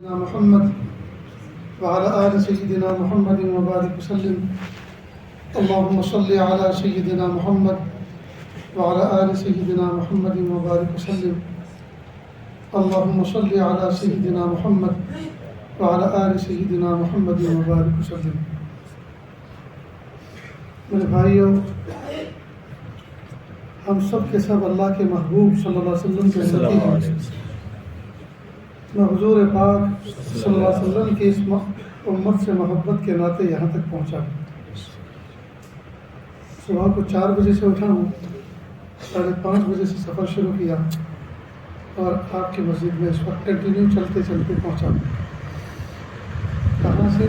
محمد وعلى آل سيدنا محمد وبارك وسلم. اللهم صل على سيدنا محمد وعلى آل سيدنا محمد وبارك وسلم. اللهم صل على سيدنا محمد وعلى آل سيدنا محمد وبارك وسلم. میرے بھائیوں، ہم سب کے سب اللہ کے محبوب صلی اللہ علیہ وسلم کے ساتھی ہیں. میں حضور پاک صلی اللہ علیہ وسلم کی اس امت سے محبت کے ناطے یہاں تک پہنچا. صبح کو 4 بجے سے اٹھا ہوں، 5:30 بجے سے سفر شروع کیا اور آپ کی مسجد میں اس وقت کنٹینیو چلتے چلتے پہنچا. کہاں سے؟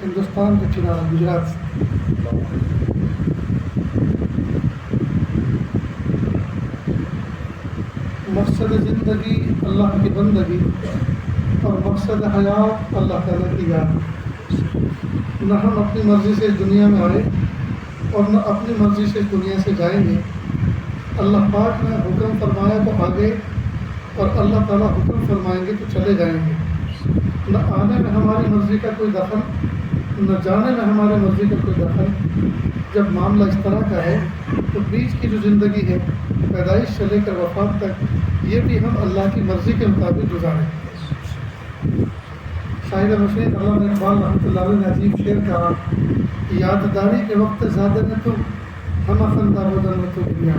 ہندوستان کے کنارہ، گجرات سے. مقصد زندگی اللہ کی بندگی اور مقصد حیات اللہ تعالیٰ کی یاد. نہ ہم اپنی مرضی سے اس دنیا میں آئے اور نہ اپنی مرضی سے اس دنیا سے جائیں گے. اللہ پاک نے حکم فرمایا تو آگے، اور اللہ تعالیٰ حکم فرمائیں گے تو چلے جائیں گے. نہ آنے میں ہماری مرضی کا کوئی دخل، نہ جانے میں ہماری مرضی کا کوئی دخل. جب معاملہ اس طرح کا ہے تو بیچ کی جو زندگی ہے، پیدائش سے لے کر وفات تک، یہ بھی ہم اللہ کی مرضی کے مطابق گزاریں. شاعر مشرق علامہ اقبال رحمۃ اللہ علیہ نے عجیب شعر کہا: یادداری کے وقت زیادہ نہ تو ہم خندہ بدن میں تو دنیا.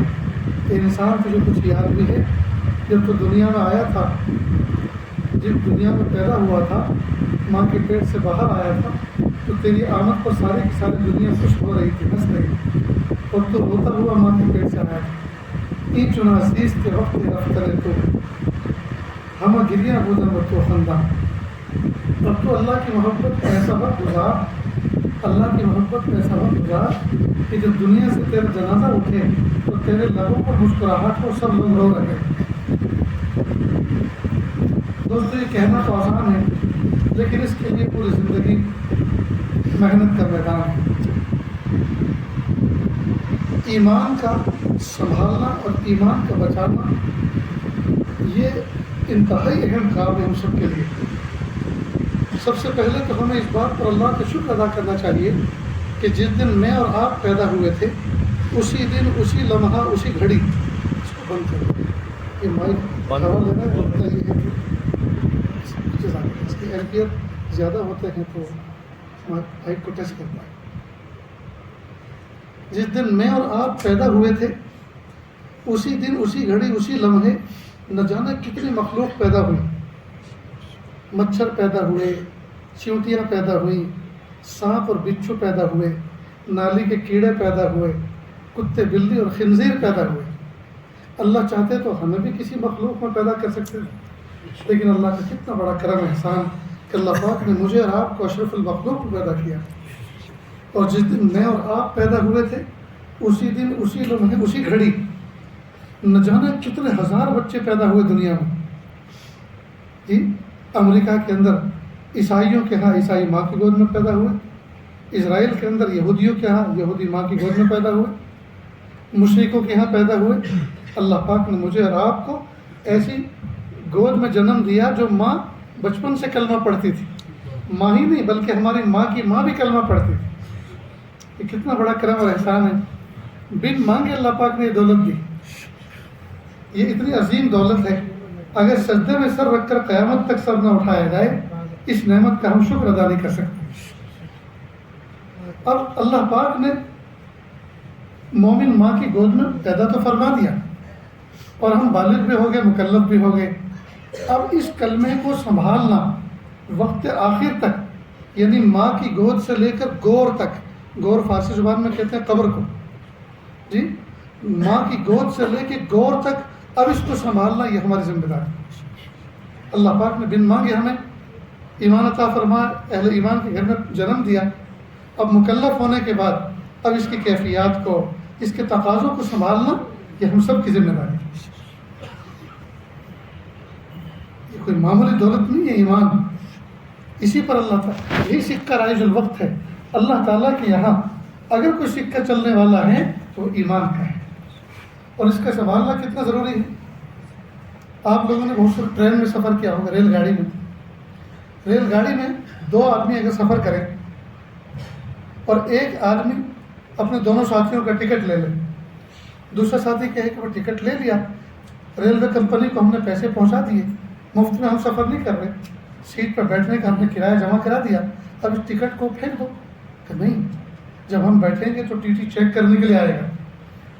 انسان تجھے کچھ یاد بھی ہے جب تو دنیا میں آیا تھا، جب دنیا میں پیدا ہوا تھا، ماں کے پیٹ سے باہر آیا تھا، تو تیری آمد پر ساری کی ساری دنیا خوش ہو رہی تھی، ہنس رہی تھی، اور تو روتا ہوا ماں کے پیٹ سے آیا تھا. این چنا عزیز کے وقت رفتر تو ہم گریاں بودن و تو خندہ. اب تو اللہ کی محبت کا ایسا وقت گزار، اللہ کی محبت کا ایسا وقت گزار کہ جب دنیا سے تیرا جنازہ اٹھے تو تیرے لبوں پر مسکراہٹ ہو، سب لوگ رو رہے. دوستو، یہ کہنا تو آسان ہے، لیکن اس کے لیے پوری زندگی محنت کا میدان ہے. ایمان کا سنبھالنا اور ایمان کا بچانا یہ انتہائی اہم کام ہے ہم سب کے لیے. سب سے پہلے تو ہمیں اس بات پر اللہ کا شکر ادا کرنا چاہیے کہ جس دن میں اور آپ پیدا ہوئے تھے، اسی دن، اسی لمحہ، اسی گھڑی. اس کو بند کرو، یہ مائک ہوا لینا ہوتا یہ ہے کہ اس کی ایمپیئر زیادہ ہوتے ہیں تو مائک کو ٹچ کرتا ہے. جس دن میں اور آپ پیدا ہوئے تھے، اسی دن، اسی گھڑی، اسی لمحے نہ جانے کتنی مخلوق پیدا ہوئی. مچھر پیدا ہوئے، چیونٹیاں پیدا ہوئیں، سانپ اور بچھو پیدا ہوئے، نالی کے کیڑے پیدا ہوئے، کتے، بلی اور خنزیر پیدا ہوئے. اللہ چاہتے تو ہمیں بھی کسی مخلوق میں پیدا کر سکتے ہیں، لیکن اللہ کا کتنا بڑا کرم احسان کہ اللہ پاک نے مجھے اور آپ کو اشرف المخلوق کو پیدا کیا. اور جس دن میں اور آپ پیدا ہوئے تھے، اسی دن، اسی لمحے، اسی گھڑی نہ جانے کتنے ہزار بچے پیدا ہوئے دنیا میں. جی، امریکہ کے اندر عیسائیوں کے ہاں عیسائی ماں کی گود میں پیدا ہوئے، اسرائیل کے اندر یہودیوں کے ہاں یہودی ماں کی گود میں پیدا ہوئے، مشرکوں کے ہاں پیدا ہوئے. اللہ پاک نے مجھے اور آپ کو ایسی گود میں جنم دیا جو ماں بچپن سے کلمہ پڑھتی تھی. ماں ہی نہیں بلکہ ہماری ماں کی ماں بھی کلمہ پڑھتی تھی. یہ کتنا بڑا کرم اور احسان ہے. بن مانگے اللہ پاک نے یہ دولت دی. یہ اتنی عظیم دولت ہے، اگر سجدے میں سر رکھ کر قیامت تک سر نہ اٹھایا جائے، اس نعمت کا ہم شکر ادا نہیں کر سکتے. اب اللہ پاک نے مومن ماں کی گود میں پیدا تو فرما دیا، اور ہم بالغ بھی ہو گئے، مکلف بھی ہو گئے. اب اس کلمے کو سنبھالنا وقت آخر تک، یعنی ماں کی گود سے لے کر گور تک، گور فارسی زبان میں کہتے ہیں قبر کو، جی، ماں کی گود سے لے کے گور تک، اب اس کو سنبھالنا یہ ہماری ذمہ داری. اللہ پاک نے بن مانگے ہمیں ایمان عطا فرمایا، اہل ایمان کے گھر میں جنم دیا. اب مکلف ہونے کے بعد اب اس کی کیفیات کو، اس کے تقاضوں کو سنبھالنا یہ ہم سب کی ذمہ داری ہے. یہ کوئی معمولی دولت نہیں ہے ایمان. اسی پر اللہ تعالیٰ، یہی سکہ رائج الوقت ہے. اللہ تعالیٰ کے یہاں اگر کوئی سکہ چلنے والا ہے تو وہ ایمان کا ہے، اور اس کا سنبھالنا کتنا ضروری ہے. آپ لوگوں نے بہت سے ٹرین میں سفر کیا ہوگا، ریل گاڑی میں. ریل گاڑی میں 2 آدمی اگر سفر کریں اور ایک آدمی اپنے دونوں ساتھیوں کا ٹکٹ لے لے، دوسرا ساتھی کہے کہ وہ ٹکٹ لے لیا، ریلوے کمپنی کو ہم نے پیسے پہنچا دیے، مفت میں ہم سفر نہیں کر رہے، سیٹ پر بیٹھنے کا ہم نے کرایہ جمع کرا دیا، اب اس ٹکٹ کو پھینک دو. کہ نہیں، جب ہم بیٹھیں گے تو ٹی ٹی چیک کرنے کے لیے آئے گا،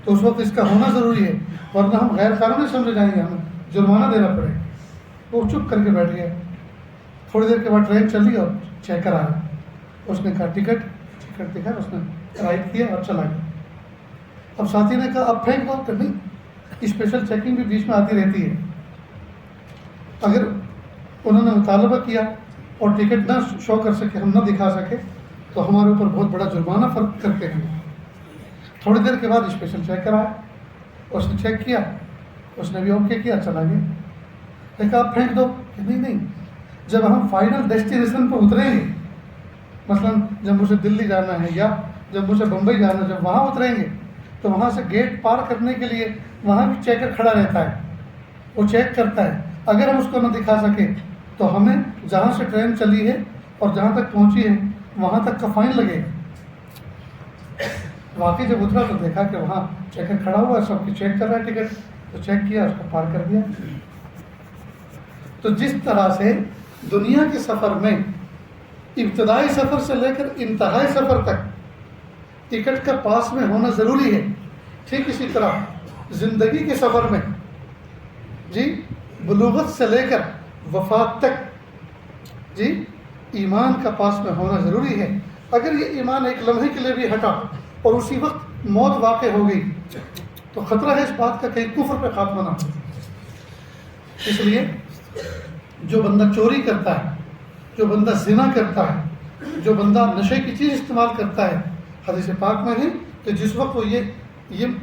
تو اس وقت اس کا ہونا ضروری ہے، ورنہ ہم غیر قانونی سمجھے جائیں گے، ہمیں جرمانہ دینا پڑے گا. وہ چپ کر کے بیٹھ گیا. تھوڑی دیر کے بعد ٹرین چلی اور چیکر آیا، اس نے کہا ٹکٹ دکھا، اس نے رائٹ کیا اور چلا گیا. اب ساتھی نے کہا اب پھینک دو. کہ نہیں، اسپیشل چیکنگ بھی بیچ میں آتی رہتی ہے، اگر انہوں نے مطالبہ کیا اور ٹکٹ نہ شو کر سکے، ہم نہ دکھا سکے، تو ہمارے اوپر بہت بڑا جرمانہ فرق کرتے ہیں. تھوڑی دیر کے بعد اسپیشل چیکر آیا، اس نے چیک کیا، اس نے بھی اوکے کیا، چلا گیا. کہا آپ پھینک دو. کہ نہیں، جب ہم فائنل ڈیسٹینیشن پہ اتریں گے، مثلا جموں سے دلی جانا ہے یا جموں سے بمبئی جانا ہے، جب وہاں اتریں گے تو وہاں سے گیٹ پار کرنے کے لیے وہاں بھی چیکر کھڑا رہتا ہے، وہ چیک کرتا ہے. اگر ہم اس کو نہ دکھا سکے تو ہمیں جہاں سے ٹرین چلی ہے اور جہاں تک پہنچی ہے وہاں تک کا فائن لگے گا. واقعی جب اترا تو دیکھا کہ وہاں چیکر کھڑا ہوا ہے، سب کی چیک کر رہا ہے ٹکٹ، تو چیک کیا، اس کو پار کر دیا. تو جس طرح سے دنیا کے سفر میں ابتدائی سفر سے لے کر انتہائی سفر تک ٹکٹ کا پاس میں ہونا ضروری ہے، ٹھیک اسی طرح زندگی کے سفر میں بلوغت سے لے کر وفات تک ایمان کا پاس میں ہونا ضروری ہے. اگر یہ ایمان ایک لمحے کے لیے بھی ہٹا اور اسی وقت موت واقع ہو گئی تو خطرہ ہے اس بات کا کہیں کفر پہ خاتمہ نہ ہو. اس لیے جو بندہ چوری کرتا ہے، جو بندہ زنا کرتا ہے، جو بندہ نشے کی چیز استعمال کرتا ہے، حدیث پاک میں ہے کہ جس وقت وہ یہ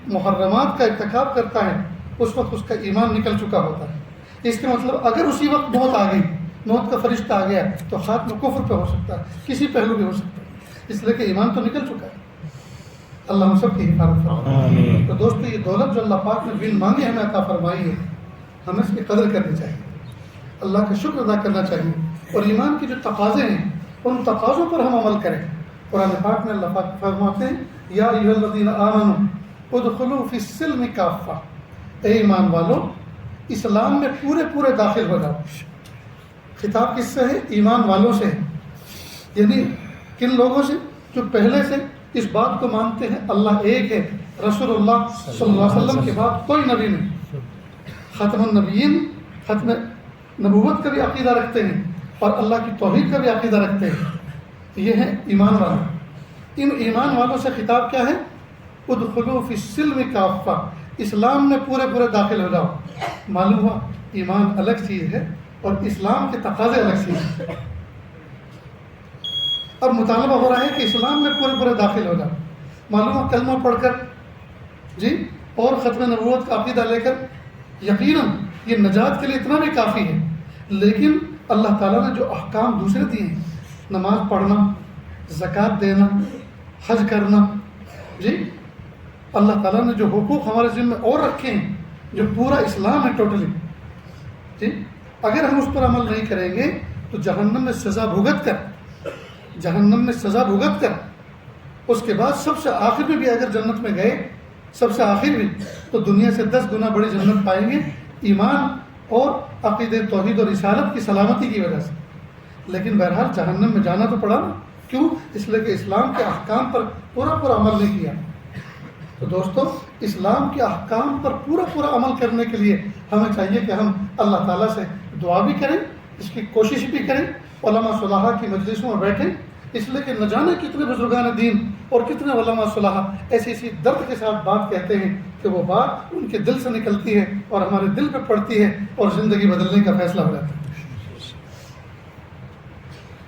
محرمات کا ارتکاب کرتا ہے اس وقت اس کا ایمان نکل چکا ہوتا ہے. اس کے مطلب اگر اسی وقت موت آ گئی، موت کا فرشتہ آ گیا تو خاتمہ کفر پہ ہو سکتا ہے، کسی پہلو پہ ہو سکتا ہے، اس لیے کہ ایمان تو نکل چکا ہے. اللہ ہم سب کی حفاظت فرمائے. تو دوستو، یہ دولت جو اللہ پاک نے بن مانگے ہمیں عطا فرمائی ہے، ہمیں اس کی قدر کرنی چاہیے، اللہ کا شکر ادا کرنا چاہیے، اور ایمان کے جو تقاضے ہیں ان تقاضوں پر ہم عمل کریں. قرآن پاک میں اللہ پاک فرماتے ہیں یا ایھا الذین آمنوا ادخلوا فی السلم کافہ، اے ایمان والو اسلام میں پورے داخل ہو جاؤ. خطاب کس سے ہے؟ ایمان والوں سے ہے. یعنی کن لوگوں سے؟ جو پہلے سے اس بات کو مانتے ہیں اللہ ایک ہے، رسول اللہ صلی اللہ علیہ وسلم کے بعد کوئی نبی نہیں، ختم النبیین، ختم نبوت کا بھی عقیدہ رکھتے ہیں اور اللہ کی توحید کا بھی عقیدہ رکھتے ہیں. یہ ہے ایمان والے. ان ایمان والوں سے خطاب کیا ہے؟ ادخلوا فی السلم کافہ، اسلام میں پورے داخل ہو جاؤ. معلوم ہوا ایمان الگ چیز ہے اور اسلام کے تقاضے الگ چیز ہے. اب مطالبہ ہو رہا ہے کہ اسلام میں پورے داخل ہو جاؤ. معلوم ہوا کلمہ پڑھ کر اور ختم نبوت کا عقیدہ لے کر یقیناً یہ نجات کے لیے اتنا بھی کافی ہے، لیکن اللہ تعالیٰ نے جو احکام دوسرے دیے ہیں، نماز پڑھنا، زکوٰۃ دینا، حج کرنا، اللہ تعالیٰ نے جو حقوق ہمارے ذمہ اور رکھے ہیں، جو پورا اسلام ہے ٹوٹلی، اگر ہم اس پر عمل نہیں کریں گے تو جہنم میں سزا بھگت کر اس کے بعد سب سے آخر میں بھی اگر جنت میں گئے، سب سے آخر بھی، تو دنیا سے 10 گنا بڑی جنت پائیں گے ایمان اور عقیدہ توحید اور رسالت کی سلامتی کی وجہ سے. لیکن بہرحال جہنم میں جانا تو پڑا نا. کیوں؟ اس لیے کہ اسلام کے احکام پر پورا عمل نہیں کیا. تو دوستو، اسلام کے احکام پر پورا عمل کرنے کے لیے ہمیں چاہیے کہ ہم اللہ تعالیٰ سے دعا بھی کریں، اس کی کوشش بھی کریں، علماء صلاحہ کی مجلسوں میں بیٹھیں، اس لیے کہ نہ جانے کتنے بزرگان دین اور کتنے علماء صلاحہ ایسی درد کے ساتھ بات کہتے ہیں کہ وہ بات ان کے دل سے نکلتی ہے اور ہمارے دل پہ پڑتی ہے اور زندگی بدلنے کا فیصلہ ہو جاتا ہے.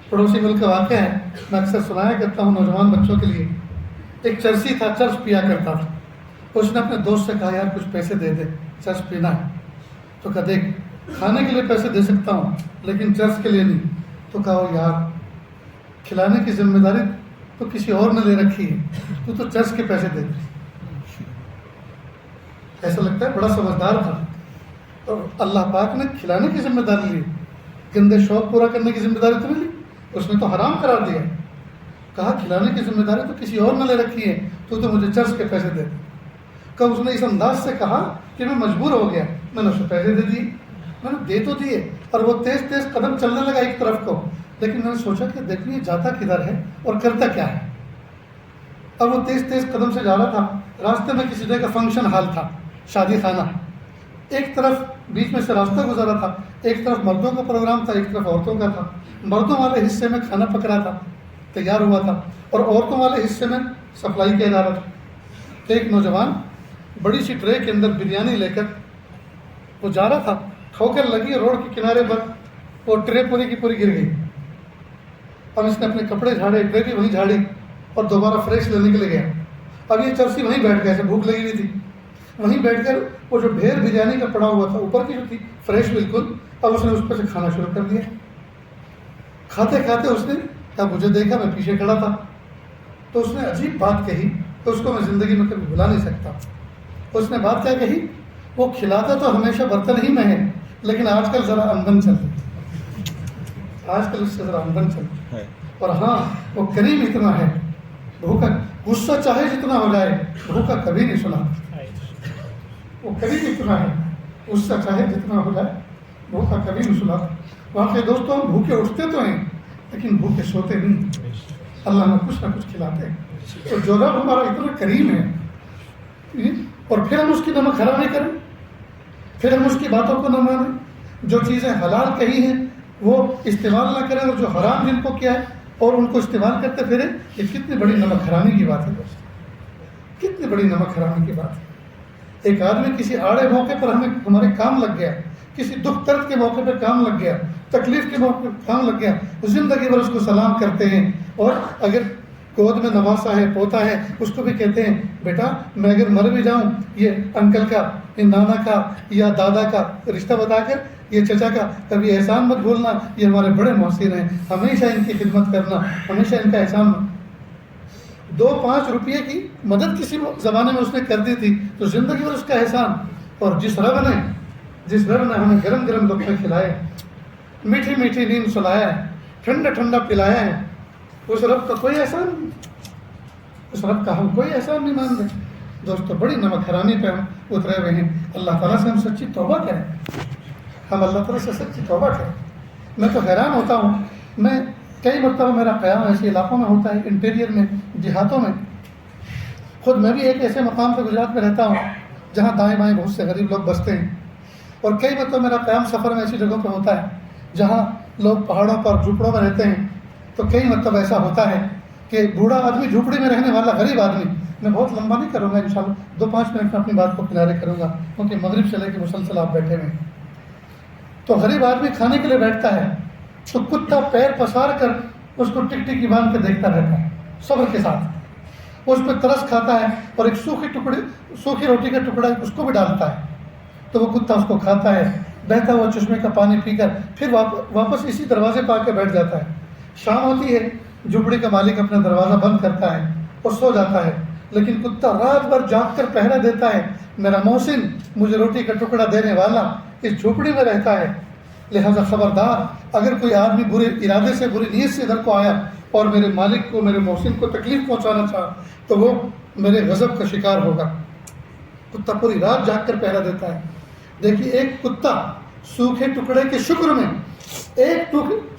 پڑوسی ملک کا واقعہ ہے، میں اکثر سنایا کرتا ہوں نوجوان بچوں کے لیے. ایک چرسی تھا، چرس پیا کرتا تھا. اس نے اپنے دوست سے کہا یار کچھ پیسے دے دے، چرس پینا ہے. تو کہا دیکھ، کھانے کے لیے پیسے دے سکتا ہوں لیکن چرس کے لیے نہیں. تو کہا یار کھلانے کی ذمہ داری تو کسی اور نے لے رکھی ہے، تو چرس کے پیسے دے دے. ایسا لگتا ہے بڑا سمجھدار تھا، اور اللہ پاک نے کھلانے کی ذمہ داری لی. گندے شوق پورا کرنے کی ذمہ داری تو نہیں لی، اس نے تو حرام قرار دیا. کہا کھلانے کی ذمہ داری تو کسی اور نے لے رکھی ہے، تو مجھے چرس کے پیسے دے دے. کب اس نے اس انداز سے کہا کہ میں مجبور ہو گیا، میں نے اسے پیسے دے دیے. میں نے دے تو دیے، اور وہ تیز تیز قدم چلنے لگا ایک طرف کو، لیکن میں نے سوچا کہ دیکھو یہ جاتا کدھر ہے اور کرتا کیا ہے. اب وہ تیز تیز قدم سے جا رہا تھا، راستے میں کسی جگہ فنکشن ہال تھا، شادی خانہ. ایک طرف بیچ میں سے راستہ گزارا تھا، ایک طرف مردوں کا پروگرام تھا، ایک طرف عورتوں کا تھا. مردوں والے حصے میں کھانا پک رہا تھا، تیار ہوا تھا، اور عورتوں والے حصے میں سپلائی کیا جا رہا تھا. ایک نوجوان بڑی سی ٹرے کے اندر بریانی لے کر وہ جا رہا تھا، ٹھوکر لگی روڈ کے کنارے پر، وہ ٹرے پوری کی پوری گر گئی. اب اس نے اپنے کپڑے جھاڑے، ٹرے بھی وہیں جھاڑی، اور دوبارہ فریش لینے کے لیے گیا. اب یہ چرسی وہیں بیٹھ گیا، ایسے بھوک لگی ہوئی تھی، وہیں بیٹھ کر وہ جو ڈھیر بریانی کا پڑا ہوا تھا اوپر کی جو تھی فریش بالکل، اب اس نے اس پہ سے کھانا شروع کر دیا. کھاتے کھاتے اس نے کہا مجھے دیکھا، میں پیچھے کھڑا تھا، تو اس نے عجیب بات کہی تو اس کو میں زندگی میں کبھی بھلا نہیں سکتا. اس نے بات کیا کہی، وہ کھلاتا تو ہمیشہ برتن ہی میں ہے، لیکن آج کل ذرا آمدن چل رہی، آج کل اس سے ذرا آمدن چل رہی. اور ہاں وہ کریم اتنا ہے، بھوکا غصہ چاہے جتنا ہو جائے بھوکا کبھی نہیں سنا. وہ کریم اتنا ہے، غصہ چاہے جتنا ہو جائے بھوکا کبھی نہیں سنا. واقعی دوستوں ہم بھوکے اٹھتے تو ہیں لیکن بھوکے سوتے نہیں. اللہ نے کچھ نہ کچھ کھلاتے ہیں. تو جو رب ہمارا اتنا کریم ہے، اور پھر ہم اس کی نمک حرام کریں، پھر ہم اس کی باتوں کو نہ مانیں، جو چیزیں حلال کہی ہیں وہ استعمال نہ کریں، اور جو حرام جن کو کیا ہے اور ان کو استعمال کرتے پھریں، یہ کتنی بڑی نمک حرامی کی بات ہے دوست، کتنی بڑی نمک حرامی کی بات ہے. ایک آدمی کسی آڑے موقع پر ہمارے کام لگ گیا، کسی دکھ درد کے موقع پہ کام لگ گیا، تکلیف کے موقع پہ کام لگ گیا، زندگی بھر اس کو سلام کرتے ہیں، اور اگر گود میں نواسا ہے، پوتا ہے، اس کو بھی کہتے ہیں بیٹا میں اگر مر بھی جاؤں یہ انکل کا، یہ نانا کا یا دادا کا رشتہ بتا کر، یہ چچا کا کبھی احسان مت بھولنا، یہ ہمارے بڑے محسن ہیں، ہمیشہ ان کی خدمت کرنا، ہمیشہ ان کا احسان. 2-5 روپئے کی مدد کسی زمانے میں اس نے کر دی تھی تو زندگی بھر اس کا احسان. اور جس رب نے ہمیں گرم گرم لقمے کھلائے، میٹھی میٹھی نیند سلایا ہے، ٹھنڈا ٹھنڈا پلایا ہے، اس رب کا کوئی احسان نہیں، اس رب کا ہم کوئی احسان نہیں مان رہے. دوستو بڑی نمک حرامی پہ ہم اترے ہوئے ہیں. اللہ تعالیٰ سے ہم سچی توبہ کریں، ہم اللہ تعالیٰ سے سچی توبہ کریں. میں تو حیران ہوتا ہوں، میں کئی مرتبہ میرا قیام ایسے علاقوں میں ہوتا ہے، انٹیریئر میں، دیہاتوں میں. خود میں بھی ایک ایسے مقام پہ گجرات میں رہتا ہوں جہاں دائیں بائیں بہت سے غریب لوگ بستے ہیں، اور کئی مرتبہ میرا قیام سفر میں ایسی جگہوں پہ ہوتا ہے جہاں لوگ پہاڑوں پر جھوپڑوں میں رہتے ہیں. تو کئی مرتبہ ایسا ہوتا ہے کہ بوڑھا آدمی جھوپڑی میں رہنے والا غریب آدمی، میں بہت لمبا نہیں کروں گا انشاءاللہ، 2-5 منٹ میں اپنی بات کو کنارے کروں گا کیونکہ مغرب سے لے کے مسلسل آپ بیٹھے ہوئے ہیں. تو غریب آدمی کھانے کے لیے بیٹھتا ہے تو کتا پیر پسار کر اس کو ٹک ٹکی باندھ کے دیکھتا رہتا ہے صبر کے ساتھ. وہ اس پہ ترس کھاتا ہے اور ایک سوکھی روٹی کا ٹکڑا اس کو بھی ڈالتا ہے، تو وہ کتا اس کو کھاتا ہے، بہتا ہوا چشمے کا پانی پی کر پھر واپس اسی دروازے پہ آ کے بیٹھ جاتا ہے. شام ہوتی ہے، جھوپڑی کا مالک اپنا دروازہ بند کرتا ہے اور سو جاتا ہے، لیکن کتا رات بھر جاگ کر پہرا دیتا ہے، میرا محسن مجھے روٹی کا ٹکڑا دینے والا اس جھوپڑی میں رہتا ہے. لہذا خبردار، اگر کوئی آدمی برے ارادے سے، بری نیت سے ادھر کو آیا اور میرے مالک کو، میرے محسن کو تکلیف پہنچانا چاہا تو وہ میرے غضب کا شکار ہوگا. کتا پوری رات جاگ کر پہرا دیتا ہے. دیکھیے ایک کتا سوکھے ٹکڑے کے شکر میں،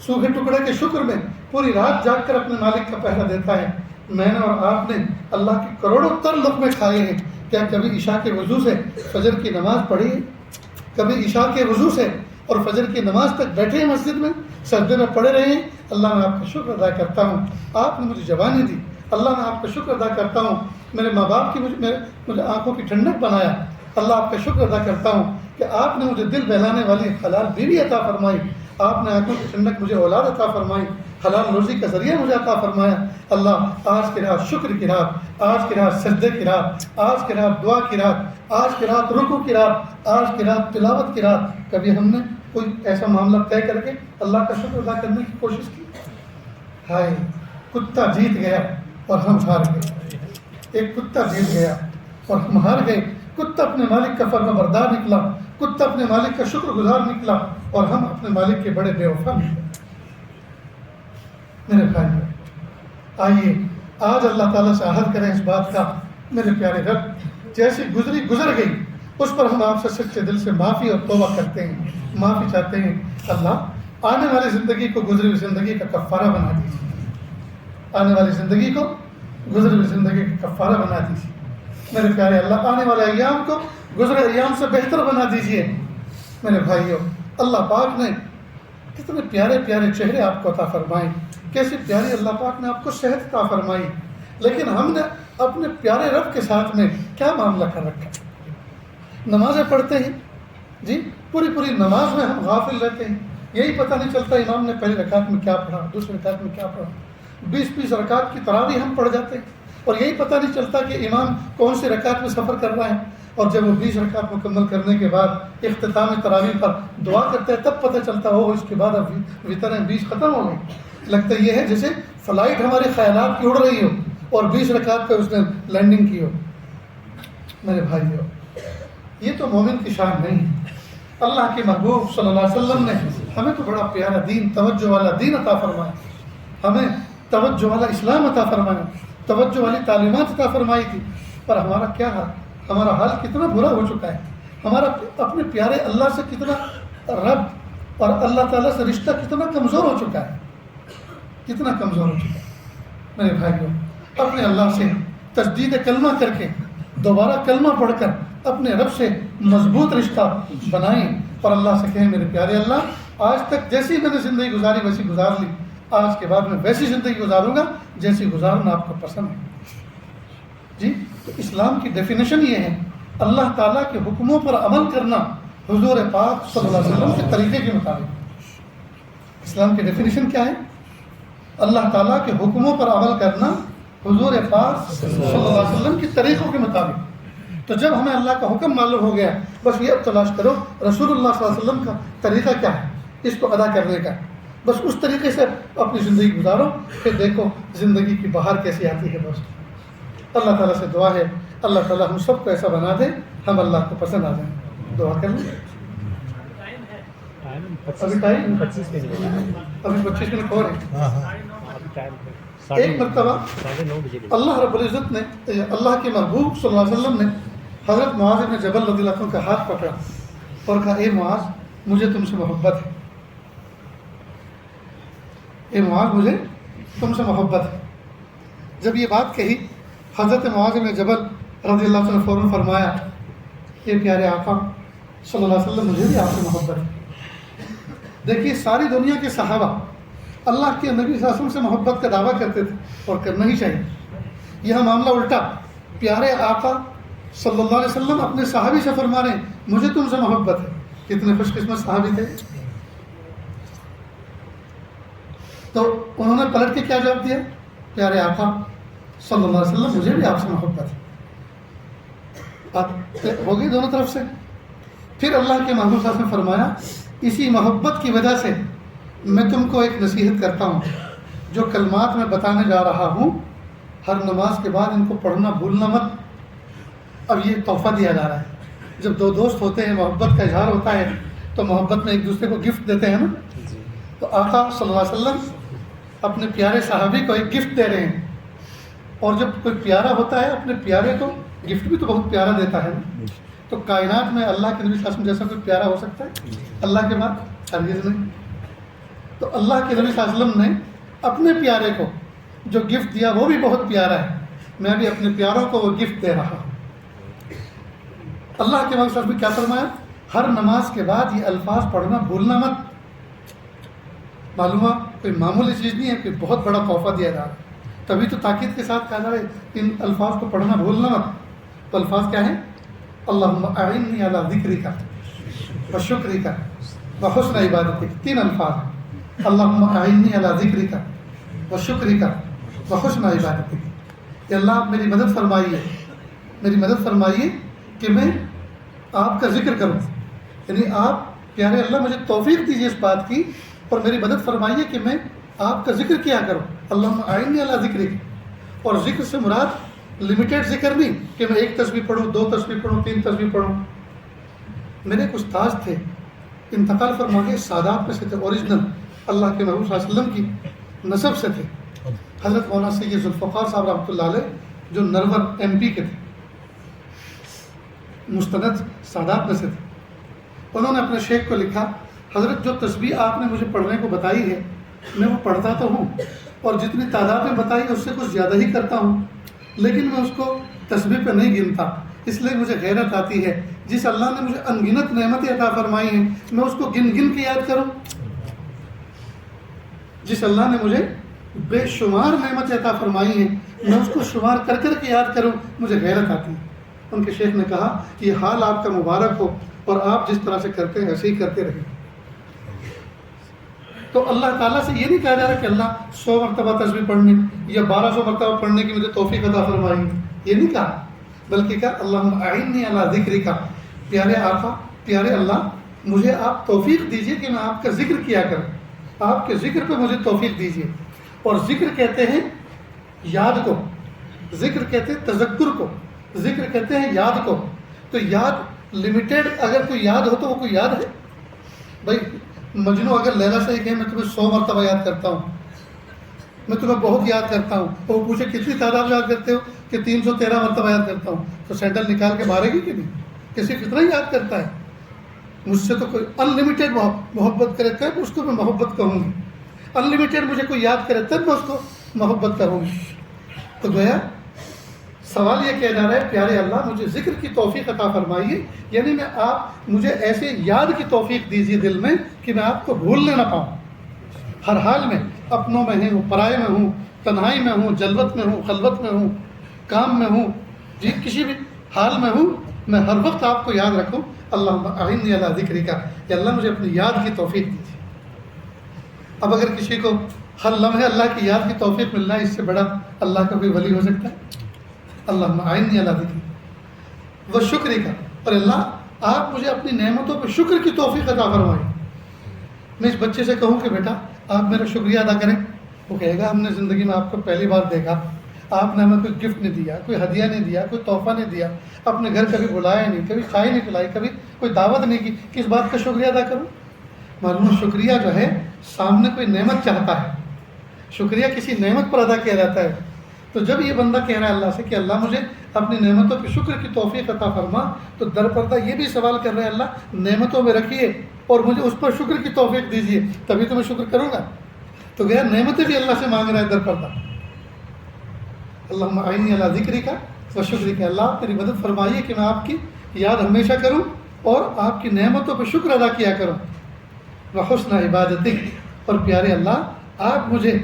سوکھے ٹکڑے کے شکر میں پوری رات جاگ کر اپنے مالک کا پہرا دیتا ہے. میں نے اور آپ نے اللہ کی کروڑوں تر لقمے کھائے ہیں. کیا کبھی عشاء کے وضو سے فجر کی نماز پڑھی؟ کبھی عشاء کے وضو سے اور فجر کی نماز تک بیٹھے ہیں مسجد میں، سجدے میں پڑے رہے ہیں؟ اللہ میں آپ کا شکر ادا کرتا ہوں، آپ نے مجھے جوانی دی. اللہ میں آپ کا شکر ادا کرتا ہوں، میرے ماں باپ کی مجھے آنکھوں کی ٹھنڈک بنایا. اللہ آپ کا شکر ادا کرتا ہوں کہ آپ نے مجھے دل بہلانے والی حلال بیوی عطا فرمائی، آپ نے آنکھوں کی ٹھنڈک مجھے اولاد عطا فرمائی، حلال روزی کا ذریعہ مجھے عطا فرمایا. اللہ آج کی رات شکر کی رات، آج کی رات سجدے کی رات، آج کی رات دعا کی رات، آج کی رات رکوع کی رات، آج کی رات تلاوت کی رات. کبھی ہم نے کوئی ایسا معاملہ طے کر کے اللہ کا شکر ادا کرنے کی کوشش کی؟ ہائے، کتا جیت گیا اور ہم ہار گئے. ایک کتا جیت گیا اور ہم ہار گئے. کتا اپنے مالک کا فرما بردار نکلا، کتا اپنے مالک کا شکر گزار نکلا اور ہم اپنے مالک کے بڑے بے وفا نہیں ہیں۔ میرے بھائی آئیے آج اللہ تعالیٰ سے عہد کریں اس بات کا، میرے پیارے رب جیسی گزر گئی اس پر ہم آپ سے سچے دل سے معافی اور توبہ کرتے ہیں، معافی چاہتے ہیں۔ اللہ آنے والی زندگی کو گزری ہوئی زندگی کا کفارہ بنا دیجیے، آنے والی زندگی کو گزری ہوئی زندگی کا کفارہ بنا دیجیے۔ میرے پیارے اللہ آنے والے ایام کو گزرے ایام سے بہتر بنا دیجیے۔ میرے بھائیوں اللہ پاک نے کتنے پیارے پیارے چہرے آپ کو عطا فرمائے، کیسی پیاری اللہ پاک نے آپ کو صحت عطا فرمائی، لیکن ہم نے اپنے پیارے رب کے ساتھ میں کیا معاملہ کر رکھا؟ نمازیں پڑھتے ہیں جی، پوری نماز میں ہم غافل رہتے ہیں، یہی پتہ نہیں چلتا امام نے پہلی رکعت میں کیا پڑھا، دوسری رکعت میں کیا پڑھا، 20 رکعت کی تراویح ہم پڑھ جاتے ہیں اور یہی پتہ نہیں چلتا کہ امام کون سی رکعت میں سفر کر رہا ہے، اور جب وہ 20 رکعت مکمل کرنے کے بعد اختتام تراویح پر دعا کرتے ہیں تب پتہ چلتا ہو اس کے بعد اب وطر 20 ختم ہو گئی۔ لگتا یہ ہے جیسے فلائٹ ہمارے خیالات کی اڑ رہی ہو اور 20 رکعت پہ اس نے لینڈنگ کی ہو۔ میرے بھائیو یہ تو مومن کی شان نہیں ہے۔ اللہ کے محبوب صلی اللہ علیہ وسلم نے ہمیں تو بڑا پیارا دین، توجہ والا دین عطا فرمایا، ہمیں توجہ والا اسلام عطا فرمایا، توجہ والی تعلیمات عطا فرمائی تھی، پر ہمارا کیا حال، ہمارا حال کتنا برا ہو چکا ہے، ہمارا اپنے پیارے اللہ سے کتنا رب اور اللہ تعالیٰ سے رشتہ کتنا کمزور ہو چکا ہے، کتنا کمزور ہو چکا ہے۔ میرے بھائیوں اپنے اللہ سے تجدید کلمہ کر کے دوبارہ کلمہ پڑھ کر اپنے رب سے مضبوط رشتہ بنائیں اور اللہ سے کہیں میرے پیارے اللہ آج تک جیسی میں نے زندگی گزاری ویسی گزار لی، آج کے بعد میں ویسی زندگی گزاروں گا جیسی گزارنا آپ کو پسند ہے۔ جی تو اسلام کی ڈیفینیشن یہ ہے اللہ تعالیٰ کے حکموں پر عمل کرنا حضور پاک صلی اللہ علیہ وسلم کے طریقے کے مطابق۔ اسلام کی ڈیفینیشن کیا ہے؟ اللہ تعالیٰ کے حکموں پر عمل کرنا حضور پاک صلی اللہ علیہ وسلم کے طریقوں کے مطابق۔ تو جب ہمیں اللہ کا حکم معلوم ہو گیا بس یہ اب تلاش کرو رسول اللہ صلی اللہ علیہ وسلم کا طریقہ کیا ہے اس کو ادا کرنے کا، بس اس طریقے سے اپنی زندگی گزارو، پھر دیکھو زندگی کی بہار کیسی آتی ہے دوست۔ اللہ تعالیٰ سے دعا ہے اللہ تعالیٰ ہم سب کو ایسا بنا دے ہم اللہ کو پسند آ جائیں۔ دعا کر لیں۔ ابھی ٹائم 25 منٹ اور ہے۔ ایک مرتبہ اللہ رب العزت نے اللہ کے محبوب صلی اللہ علیہ وسلم نے حضرت معاذ بن جبل رضی اللہ عنہ کا ہاتھ پکڑا اور کہا اے معاذ مجھے تم سے محبت ہے، اے معاذ مجھے تم سے محبت ہے۔ جب یہ بات کہی حضرت معاذ بن جبل رضی اللہ عنہ نے فوراً فرمایا اے پیارے آقا صلی اللہ علیہ وسلم مجھے بھی آپ سے محبت ہے۔ دیکھیے ساری دنیا کے صحابہ اللہ کے نبی صلی اللہ علیہ وسلم سے محبت کا دعویٰ کرتے تھے اور کرنا ہی چاہیے، یہاں معاملہ الٹا، پیارے آقا صلی اللہ علیہ وسلم اپنے صحابی سے فرما رہے ہیں مجھے تم سے محبت ہے۔ کتنے خوش قسمت صحابی تھے۔ تو انہوں نے پلٹ کے کیا جواب دیا؟ پیارے آقا صلی اللہ علیہ وسلم مجھے بھی آپ سے محبت ہے۔ بات ہو گئی دونوں طرف سے۔ پھر اللہ کے محبوب صلی اللہ علیہ وسلم نے فرمایا اسی محبت کی وجہ سے میں تم کو ایک نصیحت کرتا ہوں، جو کلمات میں بتانے جا رہا ہوں ہر نماز کے بعد ان کو پڑھنا بھولنا مت۔ اب یہ تحفہ دیا جا رہا ہے، جب دو دوست ہوتے ہیں محبت کا اظہار ہوتا ہے تو محبت میں ایک دوسرے کو گفٹ دیتے ہیں نا، تو آقا صلی اللہ علیہ وسلم اپنے پیارے صحابی کو ایک گفٹ دے رہے ہیں، اور جب کوئی پیارا ہوتا ہے اپنے پیارے کو گفٹ بھی تو بہت پیارا دیتا ہے نا۔ تو کائنات میں اللہ کے نبی صلی اللہ علیہ وسلم جیسا کوئی پیارا ہو سکتا ہے؟ اللہ کے بعد ہرگز نہیں۔ تو اللہ کے نبی صلی اللہ علیہ وسلم نے اپنے پیارے کو جو گفٹ دیا وہ بھی بہت پیارا ہے، میں بھی اپنے پیاروں کو وہ گفٹ دے رہا ہوں۔ اللہ کے نبی صلی اللہ علیہ وسلم نے کیا فرمایا؟ ہر نماز کے بعد یہ الفاظ پڑھنا بھولنا مت۔ معلوم ہوا کوئی معمولی چیز نہیں ہے، کوئی بہت بڑا تحفہ دیا جا رہا ہے، تبھی تو تاکید کے ساتھ کہا جا رہا ہے ان الفاظ کو پڑھنا بھولنا مت۔ تو الفاظ کیا ہیں؟ اللہم اعنی علی ذکرک وشکرک وحسن عبادتک، تین الفاظ، اللہم اعنی علی ذکرک وشکرک وحسن عبادتک۔ یا اللہ میری مدد فرمائیے، میری مدد فرمائیے کہ میں آپ کا ذکر کروں، یعنی آپ پیارے اللہ مجھے توفیق دیجیے اس بات کی، اور میری مدد فرمائیے کہ میں آپ کا ذکر کیا کروں۔ اللہم اعنی علی ذکرک، اور ذکر سے مراد لمیٹیڈ ذکر نہیں کہ میں ایک تسبیح پڑھوں، 2 تسبیح پڑھوں، 3 تسبیح پڑھوں۔ میرے ایک استاذ تھے انتقال فرما گئے، سادات میں سے تھے، اوریجنل اللہ کے محبوب صلی اللہ علیہ وسلم کی نسب سے تھے، حضرت مولانا سید ذوالفقار صاحب رحمۃ اللہ علیہ جو نرور MP کے تھے، مستند سادات میں سے تھے۔ انہوں نے اپنے شیخ کو لکھا، حضرت جو تسبیح آپ نے مجھے پڑھنے کو بتائی ہے میں وہ پڑھتا تو ہوں، اور جتنی تعداد میں بتائی ہے اس سے کچھ زیادہ ہی کرتا ہوں، لیکن میں اس کو تسبیح پہ نہیں گنتا، اس لیے مجھے غیرت آتی ہے جس اللہ نے مجھے انگنت نعمتیں عطا فرمائی ہیں میں اس کو گن گن کے یاد کروں، جس اللہ نے مجھے بے شمار نعمتیں عطا فرمائی ہیں میں اس کو شمار کر کر کے یاد کروں، مجھے غیرت آتی ہے۔ ان کے شیخ نے کہا کہ یہ حال آپ کا مبارک ہو، اور آپ جس طرح سے کرتے ہیں ایسے ہی کرتے رہیں۔ تو اللہ تعالیٰ سے یہ نہیں کہا جا رہا کہ اللہ 100 مرتبہ تسبیح پڑھنے یا 1200 مرتبہ پڑھنے کی مجھے توفیق عطا فرمائی، یہ نہیں کہا، بلکہ کہا اللہم اعنی علی ذکرک، پیارے آقا پیارے اللہ مجھے آپ توفیق دیجئے کہ میں آپ کا ذکر کیا کروں، آپ کے ذکر پہ مجھے توفیق دیجئے۔ اور ذکر کہتے ہیں یاد کو، ذکر کہتے ہیں تذکر کو، ذکر کہتے ہیں یاد کو۔ تو یاد لمیٹیڈ، اگر کوئی یاد ہو تو وہ کوئی یاد ہے بھائی؟ مجنو اگر لیلا سے ہی کہے میں تمہیں 100 مرتبہ یاد کرتا ہوں، میں تمہیں بہت یاد کرتا ہوں، تو وہ پوچھے کتنی تعداد یاد کرتے ہو کہ 313 مرتبہ یاد کرتا ہوں، تو سینڈل نکال کے مارے گی کہ نہیں؟ کسی کتنا ہی یاد کرتا ہے؟ مجھ سے تو کوئی ان لمیٹیڈ محبت کرے تب اس کو میں محبت کہوں گی، ان لمیٹیڈ مجھے کوئی یاد کرے تب میں اس کو محبت کروں گی۔ تو گویا سوال یہ کیا جا رہا ہے پیارے اللہ مجھے ذکر کی توفیق عطا فرمائیے، یعنی میں آپ مجھے ایسے یاد کی توفیق دیجیے دل میں کہ میں آپ کو بھولنے نہ پاؤں، ہر حال میں، اپنوں میں ہوں، پرائے میں ہوں، تنہائی میں ہوں، جلوت میں ہوں، خلوت میں ہوں، کام میں ہوں، جی کسی بھی حال میں ہوں، میں ہر وقت آپ کو یاد رکھوں۔ اللہم اعنی علی ذکرک، یا اللہ مجھے اپنی یاد کی توفیق دیجیے۔ اب اگر کسی کو ہر لمحے اللہ کی یاد کی توفیق ملنا ہے، اس سے بڑا اللہ کا کوئی ولی ہو سکتا ہے؟ اللہم اعنی علی ذکرک و شکرک، اور اللہ آپ مجھے اپنی نعمتوں پہ شکر کی توفیق عطا فرمائیں۔ میں اس بچے سے کہوں کہ بیٹا آپ میرا شکریہ ادا کریں، وہ کہے گا ہم نے زندگی میں آپ کو پہلی بار دیکھا، آپ نے ہمیں کوئی گفٹ نہیں دیا، کوئی ہدیہ نہیں دیا، کوئی تحفہ نہیں دیا، اپنے گھر کبھی بلایا نہیں، کبھی چائے نہیں پلائی، کبھی کوئی دعوت نہیں کی، کس بات کا شکریہ ادا کروں؟ معلوم شکریہ جو ہے سامنے کوئی نعمت چاہتا ہے، شکریہ کسی نعمت پر ادا کیا جاتا ہے۔ تو جب یہ بندہ کہہ رہا ہے اللہ سے کہ اللہ مجھے اپنی نعمتوں پہ شکر کی توفیق عطا فرما، تو در پردہ یہ بھی سوال کر رہے ہیں اللہ نعمتوں میں رکھیے اور مجھے اس پر شکر کی توفیق دیجیے، تبھی تو میں شکر کروں گا۔ تو گیا نعمتیں بھی اللہ سے مانگ رہا ہے در پردہ۔ اللہم اعنی علی ذکرک و شکرک، اللہ میری مدد فرمائیے کہ میں آپ کی یاد ہمیشہ کروں اور آپ کی نعمتوں پہ شکر ادا کیا کروں۔ وحسن عبادتک، اور پیارے اللہ آپ مجھے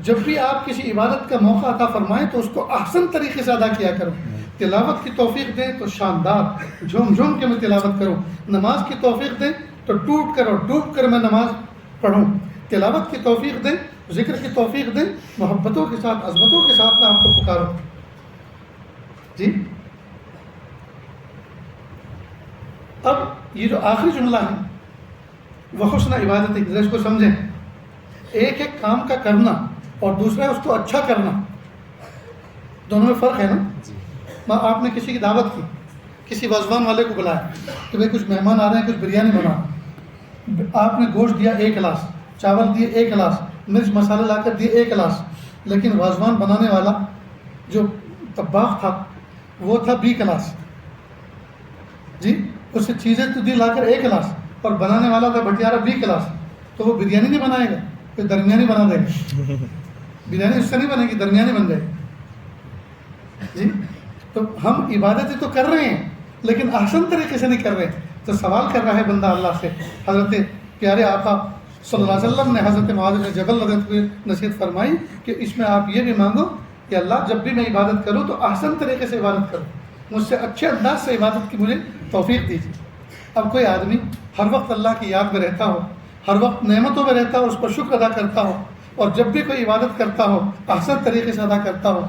جب بھی آپ کسی عبادت کا موقع عطا فرمائیں تو اس کو احسن طریقے سے ادا کیا کروں۔ تلاوت کی توفیق دیں تو شاندار جھوم جھوم کے میں تلاوت کروں، نماز کی توفیق دیں تو ٹوٹ کر اور ڈوب کر میں نماز پڑھوں، تلاوت کی توفیق دیں، ذکر کی توفیق دیں، محبتوں کے ساتھ عظمتوں کے ساتھ میں آپ کو پکاروں۔ جی اب یہ جو آخری جملہ ہے وحسن عبادتک، ذرا اس کو سمجھیں، ایک ہے کام کا کرنا اور دوسرا ہے اس کو اچھا کرنا، دونوں میں فرق ہے نا۔ آپ نے کسی کی دعوت کی، کسی وازوان والے کو بلایا کہ بھائی کچھ مہمان آ رہے ہیں، کچھ بریانی بنا، آپ نے گوشت دیا 1 گلاس، چاول دیے 1 گلاس، مرچ مسالے لا کر دیے 1 گلاس، لیکن وازوان بنانے والا جو طباخ تھا وہ تھا 20 گلاس، جی اس سے چیزیں تو دی لا کر 1 گلاس، اور بنانے والا تھا بھٹیارا 20 گلاس، تو وہ بریانی نہیں بنائے گا، تو درمیانی بنا دے گا، بریانی اس سے نہیں بنے گی، درمیانی بن جائے گی۔ جی تو ہم عبادتیں تو کر رہے ہیں لیکن احسن طریقے سے نہیں کر رہے، تو سوال کر رہا ہے بندہ اللہ سے۔ حضرت پیارے آقا صلی اللہ علیہ وسلم نے حضرت معاذ بن جبل رضی اللہ عنہ کو نصیحت فرمائی کہ اس میں آپ یہ بھی مانگو کہ اللہ جب بھی میں عبادت کروں تو احسن طریقے سے عبادت کروں، مجھ سے اچھے انداز سے عبادت کی مجھے توفیق دیجیے۔ اب کوئی آدمی ہر وقت اللہ کی یاد میں رہتا ہو، ہر وقت نعمتوں میں رہتا ہو، اس پر شکر ادا کرتا ہو، اور جب بھی کوئی عبادت کرتا ہو احسن طریقے سے ادا کرتا ہو،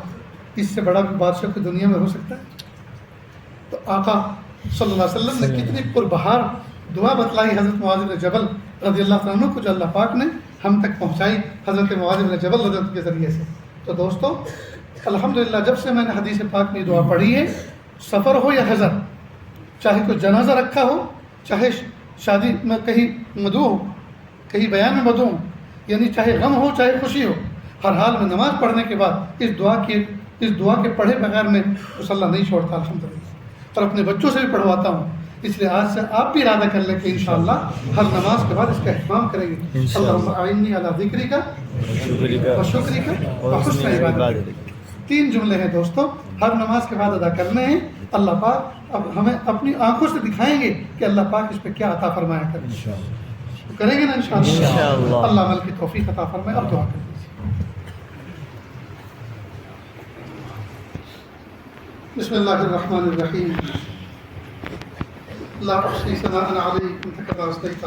اس سے بڑا بھی بادشاہ کی دنیا میں ہو سکتا ہے؟ تو آقا صلی اللہ علیہ وسلم نے کتنی پربہار دعا بتلائی حضرت معاذ بن جبل رضی اللہ عنہ کو، جو اللہ پاک نے ہم تک پہنچائی حضرت معاذ بن جبل رضی اللہ عنہ کے ذریعے سے۔ تو دوستو الحمدللہ جب سے میں نے حدیث پاک میں دعا پڑھی ہے، سفر ہو یا حضر، چاہے کوئی جنازہ رکھا ہو، چاہے شادی میں کہیں مدعو ہو، کہیں بیان میں مدعو ہو، یعنی چاہے غم ہو چاہے خوشی ہو، ہر حال میں نماز پڑھنے کے بعد اس دعا کے پڑھے بغیر میں مصلی نہیں چھوڑتا الحمدللہ، اور اپنے بچوں سے بھی پڑھواتا ہوں۔ اس لیے آج سے آپ بھی ارادہ کر لیں کہ انشاءاللہ ہر نماز کے بعد اس کا اہتمام کریں گے۔ اللہم اعنی علی ذکرک و شکرک و حسن عبادتک۔ 3 جملے ہیں دوستو، ہر نماز کے بعد ادا کرنے ہیں۔ اللہ پاک اب ہمیں اپنی آنکھوں سے دکھائیں گے کہ اللہ پاک اس پہ کیا عطا فرمایا کریں، کریں گے نا انشاءاللہ۔ اللہ عمل کی توفیق عطا فرمائے۔ اب دعا کریں۔ بسم اللہ الرحمن الرحیم۔ لا احصی ثناء علیک انت کما اثنیت